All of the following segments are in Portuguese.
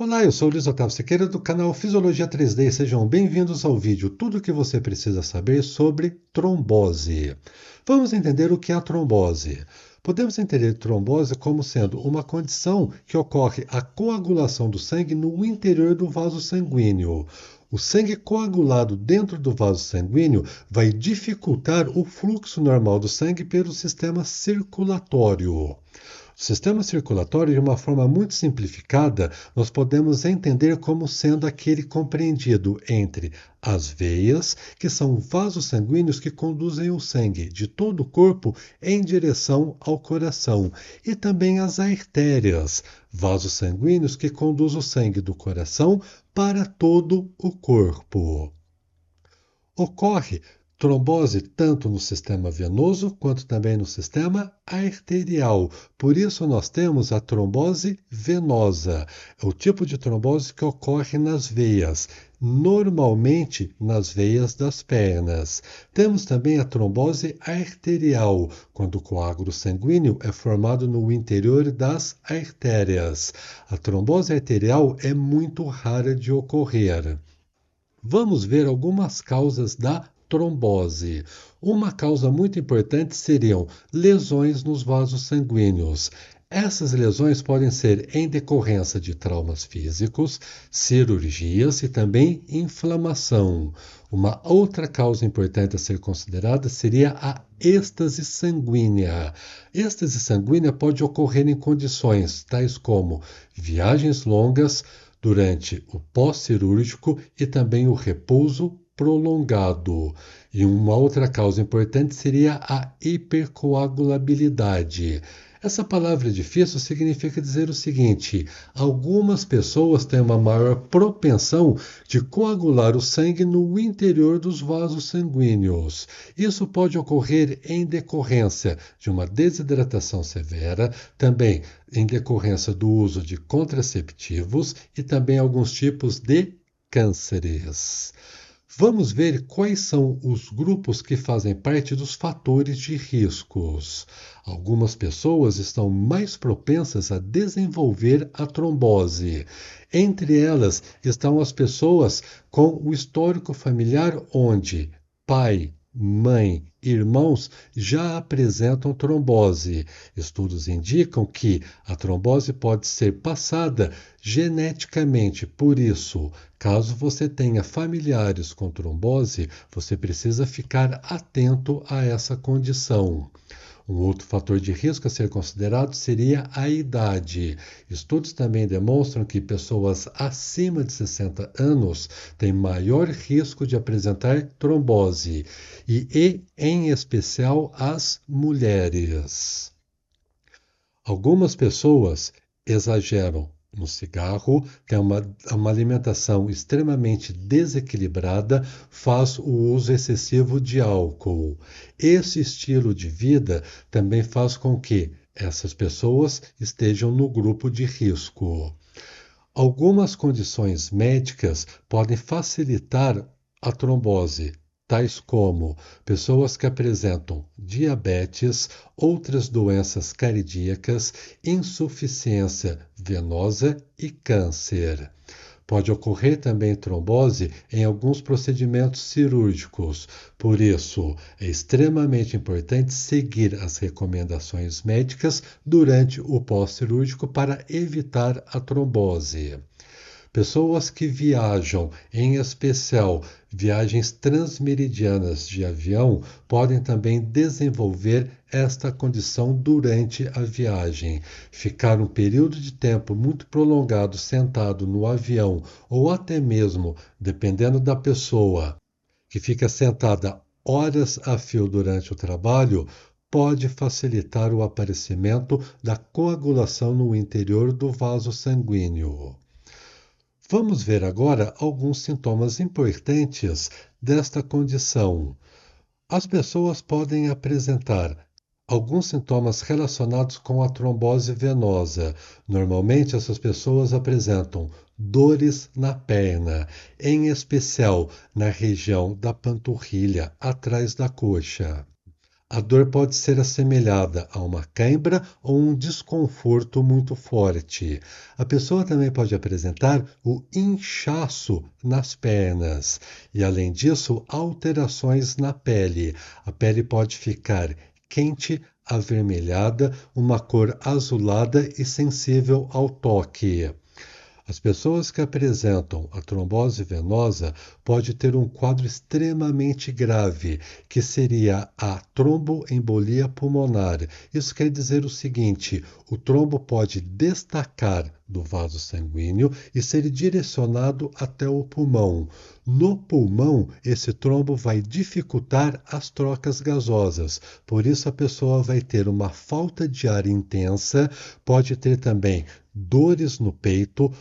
Olá, eu sou o Luiz Otávio Siqueira do canal Fisiologia 3D. Sejam bem-vindos ao vídeo Tudo o que você precisa saber sobre trombose. Vamos entender o que é a trombose. Podemos entender trombose como sendo uma condição que ocorre a coagulação do sangue no interior do vaso sanguíneo. O sangue coagulado dentro do vaso sanguíneo vai dificultar o fluxo normal do sangue pelo sistema circulatório. O sistema circulatório, de uma forma muito simplificada, nós podemos entender como sendo aquele compreendido entre as veias, que são vasos sanguíneos que conduzem o sangue de todo o corpo em direção ao coração, e também as artérias, vasos sanguíneos que conduzem o sangue do coração para todo o corpo. Ocorre trombose tanto no sistema venoso quanto também no sistema arterial. Por isso nós temos a trombose venosa, é o tipo de trombose que ocorre nas veias, normalmente nas veias das pernas. Temos também a trombose arterial, quando o coágulo sanguíneo é formado no interior das artérias. A trombose arterial é muito rara de ocorrer. Vamos ver algumas causas da trombose. Uma causa muito importante seriam lesões nos vasos sanguíneos. Essas lesões podem ser em decorrência de traumas físicos, cirurgias e também inflamação. Uma outra causa importante a ser considerada seria a êxtase sanguínea. Êxtase sanguínea pode ocorrer em condições tais como viagens longas, durante o pós-cirúrgico e também o repouso prolongado. E uma outra causa importante seria a hipercoagulabilidade. Essa palavra difícil significa dizer o seguinte: algumas pessoas têm uma maior propensão de coagular o sangue no interior dos vasos sanguíneos. Isso pode ocorrer em decorrência de uma desidratação severa, também em decorrência do uso de contraceptivos e também alguns tipos de cânceres. Vamos ver quais são os grupos que fazem parte dos fatores de riscos. Algumas pessoas estão mais propensas a desenvolver a trombose. Entre elas estão as pessoas com o histórico familiar onde pai, mãe, irmãos já apresentam trombose. Estudos indicam que a trombose pode ser passada geneticamente. Por isso, caso você tenha familiares com trombose, você precisa ficar atento a essa condição. Um outro fator de risco a ser considerado seria a idade. Estudos também demonstram que pessoas acima de 60 anos têm maior risco de apresentar trombose, em especial as mulheres. Algumas pessoas exageram no cigarro, tem uma alimentação extremamente desequilibrada, faz o uso excessivo de álcool. Esse estilo de vida também faz com que essas pessoas estejam no grupo de risco. Algumas condições médicas podem facilitar a trombose, tais como pessoas que apresentam diabetes, outras doenças cardíacas, insuficiência venosa e câncer. Pode ocorrer também trombose em alguns procedimentos cirúrgicos. Por isso, é extremamente importante seguir as recomendações médicas durante o pós-cirúrgico para evitar a trombose. Pessoas que viajam, em especial viagens transmeridianas de avião, podem também desenvolver esta condição durante a viagem. Ficar um período de tempo muito prolongado sentado no avião, ou até mesmo, dependendo da pessoa, que fica sentada horas a fio durante o trabalho, pode facilitar o aparecimento da coagulação no interior do vaso sanguíneo. Vamos ver agora alguns sintomas importantes desta condição. As pessoas podem apresentar alguns sintomas relacionados com a trombose venosa. Normalmente, essas pessoas apresentam dores na perna, em especial na região da panturrilha, atrás da coxa. A dor pode ser assemelhada a uma cãibra ou um desconforto muito forte. A pessoa também pode apresentar o inchaço nas pernas e, além disso, alterações na pele. A pele pode ficar quente, avermelhada, uma cor azulada e sensível ao toque. As pessoas que apresentam a trombose venosa podem ter um quadro extremamente grave, que seria a tromboembolia pulmonar. Isso quer dizer o seguinte: o trombo pode destacar do vaso sanguíneo e ser direcionado até o pulmão. No pulmão, esse trombo vai dificultar as trocas gasosas, por isso a pessoa vai ter uma falta de ar intensa, pode ter também dores no peito,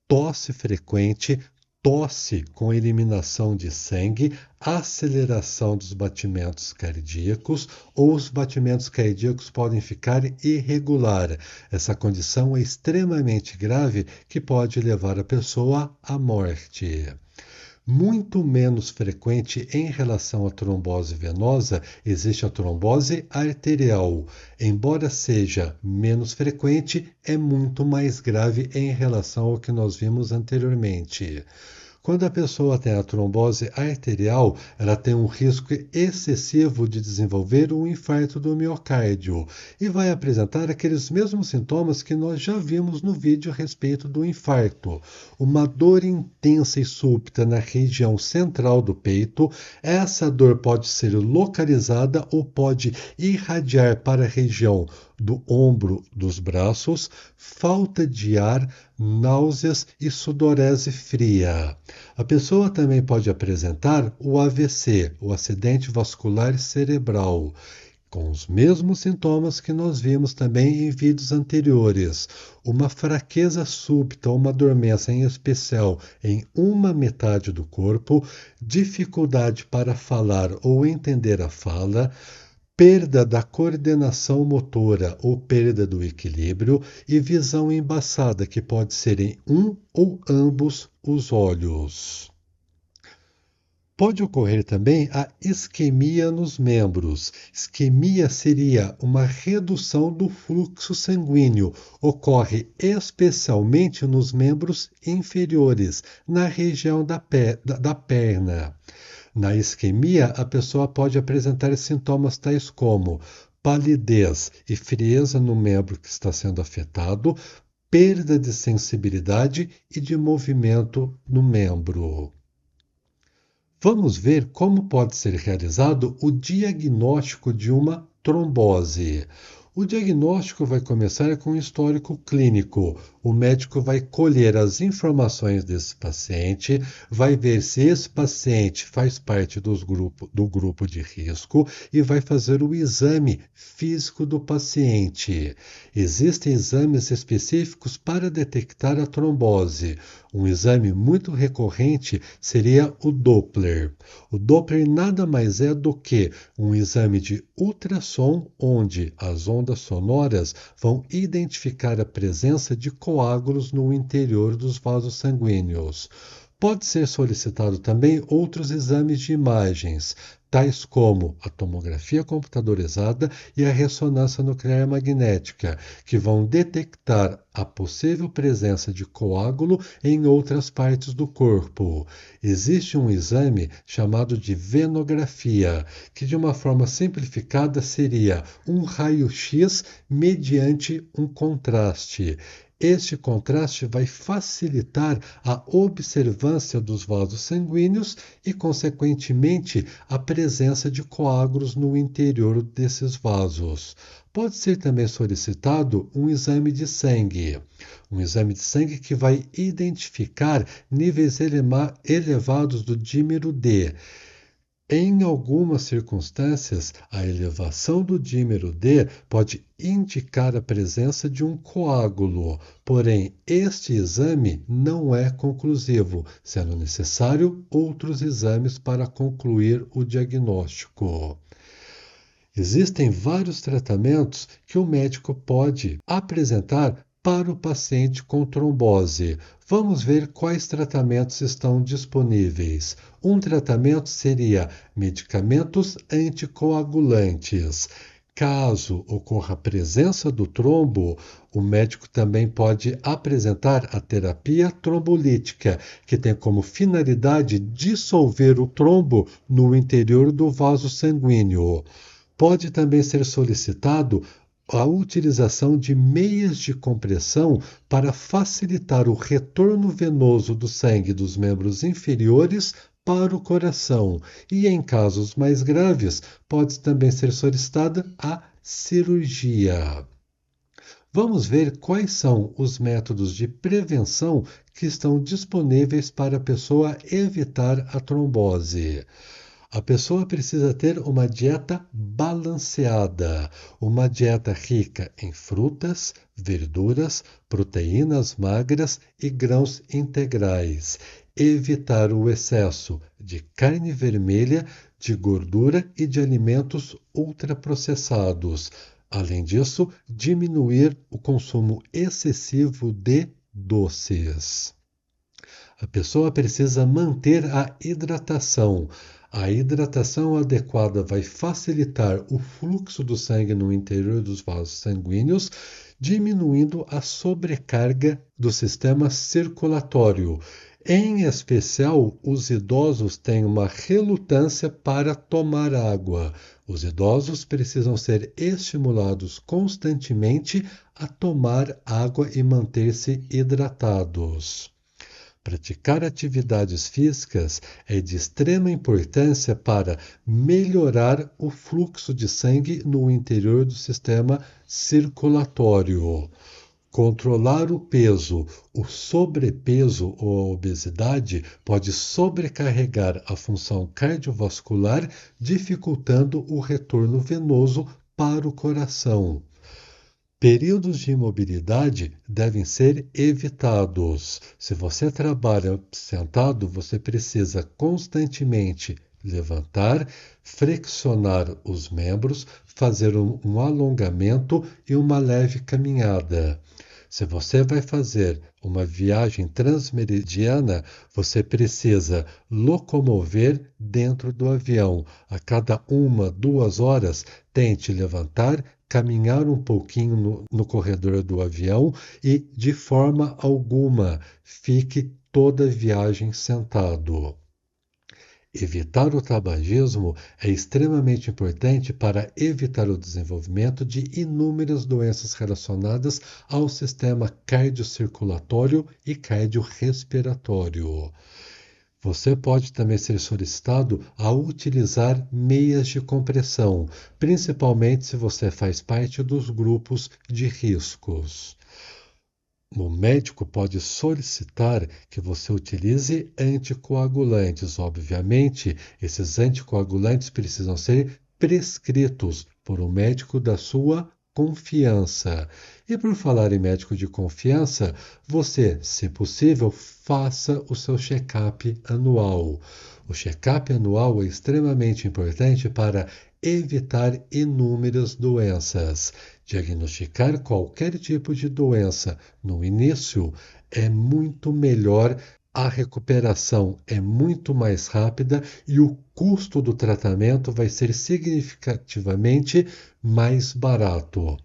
tosse frequente, tosse com eliminação de sangue, aceleração dos batimentos cardíacos ou os batimentos cardíacos podem ficar irregular. Essa condição é extremamente grave que pode levar a pessoa à morte. Muito menos frequente em relação à trombose venosa, existe a trombose arterial. Embora seja menos frequente, é muito mais grave em relação ao que nós vimos anteriormente. Quando a pessoa tem a trombose arterial, ela tem um risco excessivo de desenvolver um infarto do miocárdio e vai apresentar aqueles mesmos sintomas que nós já vimos no vídeo a respeito do infarto. Uma dor intensa e súbita na região central do peito. Essa dor pode ser localizada ou pode irradiar para a região do ombro, dos braços, falta de ar, náuseas e sudorese fria. A pessoa também pode apresentar o AVC, o acidente vascular cerebral, com os mesmos sintomas que nós vimos também em vídeos anteriores. Uma fraqueza súbita, uma dormência em especial em uma metade do corpo, dificuldade para falar ou entender a fala, perda da coordenação motora ou perda do equilíbrio e visão embaçada, que pode ser em um ou ambos os olhos. Pode ocorrer também a isquemia nos membros. Isquemia seria uma redução do fluxo sanguíneo. Ocorre especialmente nos membros inferiores, na região da perna. Na isquemia, a pessoa pode apresentar sintomas tais como palidez e frieza no membro que está sendo afetado, perda de sensibilidade e de movimento no membro. Vamos ver como pode ser realizado o diagnóstico de uma trombose. O diagnóstico vai começar com um histórico clínico. O médico vai colher as informações desse paciente, vai ver se esse paciente faz parte do grupo de risco e vai fazer o exame físico do paciente. Existem exames específicos para detectar a trombose. Um exame muito recorrente seria o Doppler. O Doppler nada mais é do que um exame de ultrassom onde as ondas sonoras vão identificar a presença de coágulos no interior dos vasos sanguíneos. Pode ser solicitado também outros exames de imagens, tais como a tomografia computadorizada e a ressonância nuclear magnética, que vão detectar a possível presença de coágulo em outras partes do corpo. Existe um exame chamado de venografia, que de uma forma simplificada seria um raio-x mediante um contraste. Este contraste vai facilitar a observância dos vasos sanguíneos e, consequentemente, a presença de coágulos no interior desses vasos. Pode ser também solicitado um exame de sangue. Um exame de sangue que vai identificar níveis elevados do dímero D. Em algumas circunstâncias, a elevação do dímero D pode indicar a presença de um coágulo, porém, este exame não é conclusivo, sendo necessário outros exames para concluir o diagnóstico. Existem vários tratamentos que o médico pode apresentar para o paciente com trombose. Vamos ver quais tratamentos estão disponíveis. Um tratamento seria medicamentos anticoagulantes. Caso ocorra a presença do trombo, o médico também pode apresentar a terapia trombolítica, que tem como finalidade dissolver o trombo no interior do vaso sanguíneo. Pode também ser solicitado a utilização de meias de compressão para facilitar o retorno venoso do sangue dos membros inferiores para o coração. E em casos mais graves, pode também ser solicitada a cirurgia. Vamos ver quais são os métodos de prevenção que estão disponíveis para a pessoa evitar a trombose. A pessoa precisa ter uma dieta balanceada, uma dieta rica em frutas, verduras, proteínas magras e grãos integrais. Evitar o excesso de carne vermelha, de gordura e de alimentos ultraprocessados. Além disso, diminuir o consumo excessivo de doces. A pessoa precisa manter a hidratação. A hidratação adequada vai facilitar o fluxo do sangue no interior dos vasos sanguíneos, diminuindo a sobrecarga do sistema circulatório. Em especial, os idosos têm uma relutância para tomar água. Os idosos precisam ser estimulados constantemente a tomar água e manter-se hidratados. Praticar atividades físicas é de extrema importância para melhorar o fluxo de sangue no interior do sistema circulatório. Controlar o peso, o sobrepeso ou a obesidade pode sobrecarregar a função cardiovascular, dificultando o retorno venoso para o coração. Períodos de imobilidade devem ser evitados. Se você trabalha sentado, você precisa constantemente levantar, flexionar os membros, fazer um alongamento e uma leve caminhada. Se você vai fazer uma viagem transmeridiana, você precisa locomover dentro do avião. A cada 2 horas, tente levantar, caminhar um pouquinho no corredor do avião e, de forma alguma, fique toda a viagem sentado. Evitar o tabagismo é extremamente importante para evitar o desenvolvimento de inúmeras doenças relacionadas ao sistema cardiocirculatório e cardiorrespiratório. Você pode também ser solicitado a utilizar meias de compressão, principalmente se você faz parte dos grupos de riscos. O médico pode solicitar que você utilize anticoagulantes. Obviamente, esses anticoagulantes precisam ser prescritos por um médico da sua confiança. E por falar em médico de confiança, você, se possível, faça o seu check-up anual. O check-up anual é extremamente importante para evitar inúmeras doenças. Diagnosticar qualquer tipo de doença no início é muito melhor, a recuperação é muito mais rápida e o custo do tratamento vai ser significativamente mais barato.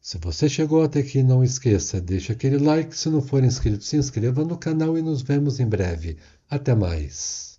Se você chegou até aqui, não esqueça, deixa aquele like. Se não for inscrito, se inscreva no canal e nos vemos em breve. Até mais!